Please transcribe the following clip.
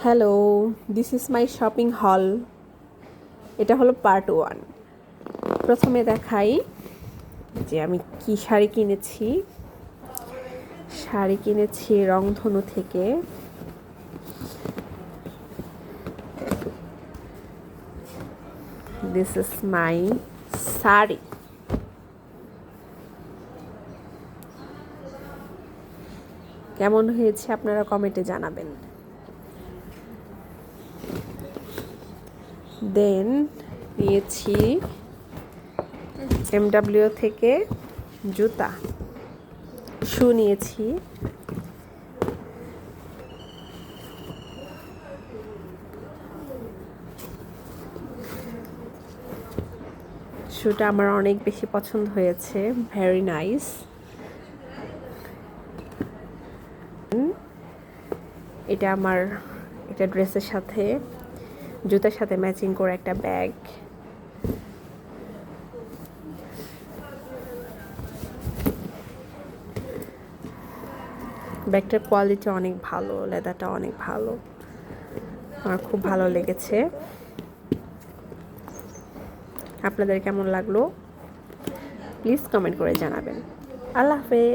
Hello, this is my shopping হল। এটা হলো পার্ট 1। প্রথমে দেখাই যে আমি কি শাড়ি কিনেছি। শাড়ি কিনেছি রংধনু থেকে। This is my sari. কেমন হয়েছে আপনারা কমেন্টে জানাবেন। দেন নিয়েছি MW থেকে জুতা, শু নিয়েছি। শুটা আমার অনেক বেশি পছন্দ হয়েছে, ভেরি নাইস। এটা ড্রেসের সাথে, জুতার সাথে ম্যাচিং করে একটা ব্যাগ। ব্যাগটার কোয়ালিটি অনেক ভালো, লেদারটা অনেক ভালো, আমার খুব ভালো লেগেছে। আপনাদের কেমন লাগলো প্লিজ কমেন্ট করে জানাবেন। আল্লাহ হাফেজ।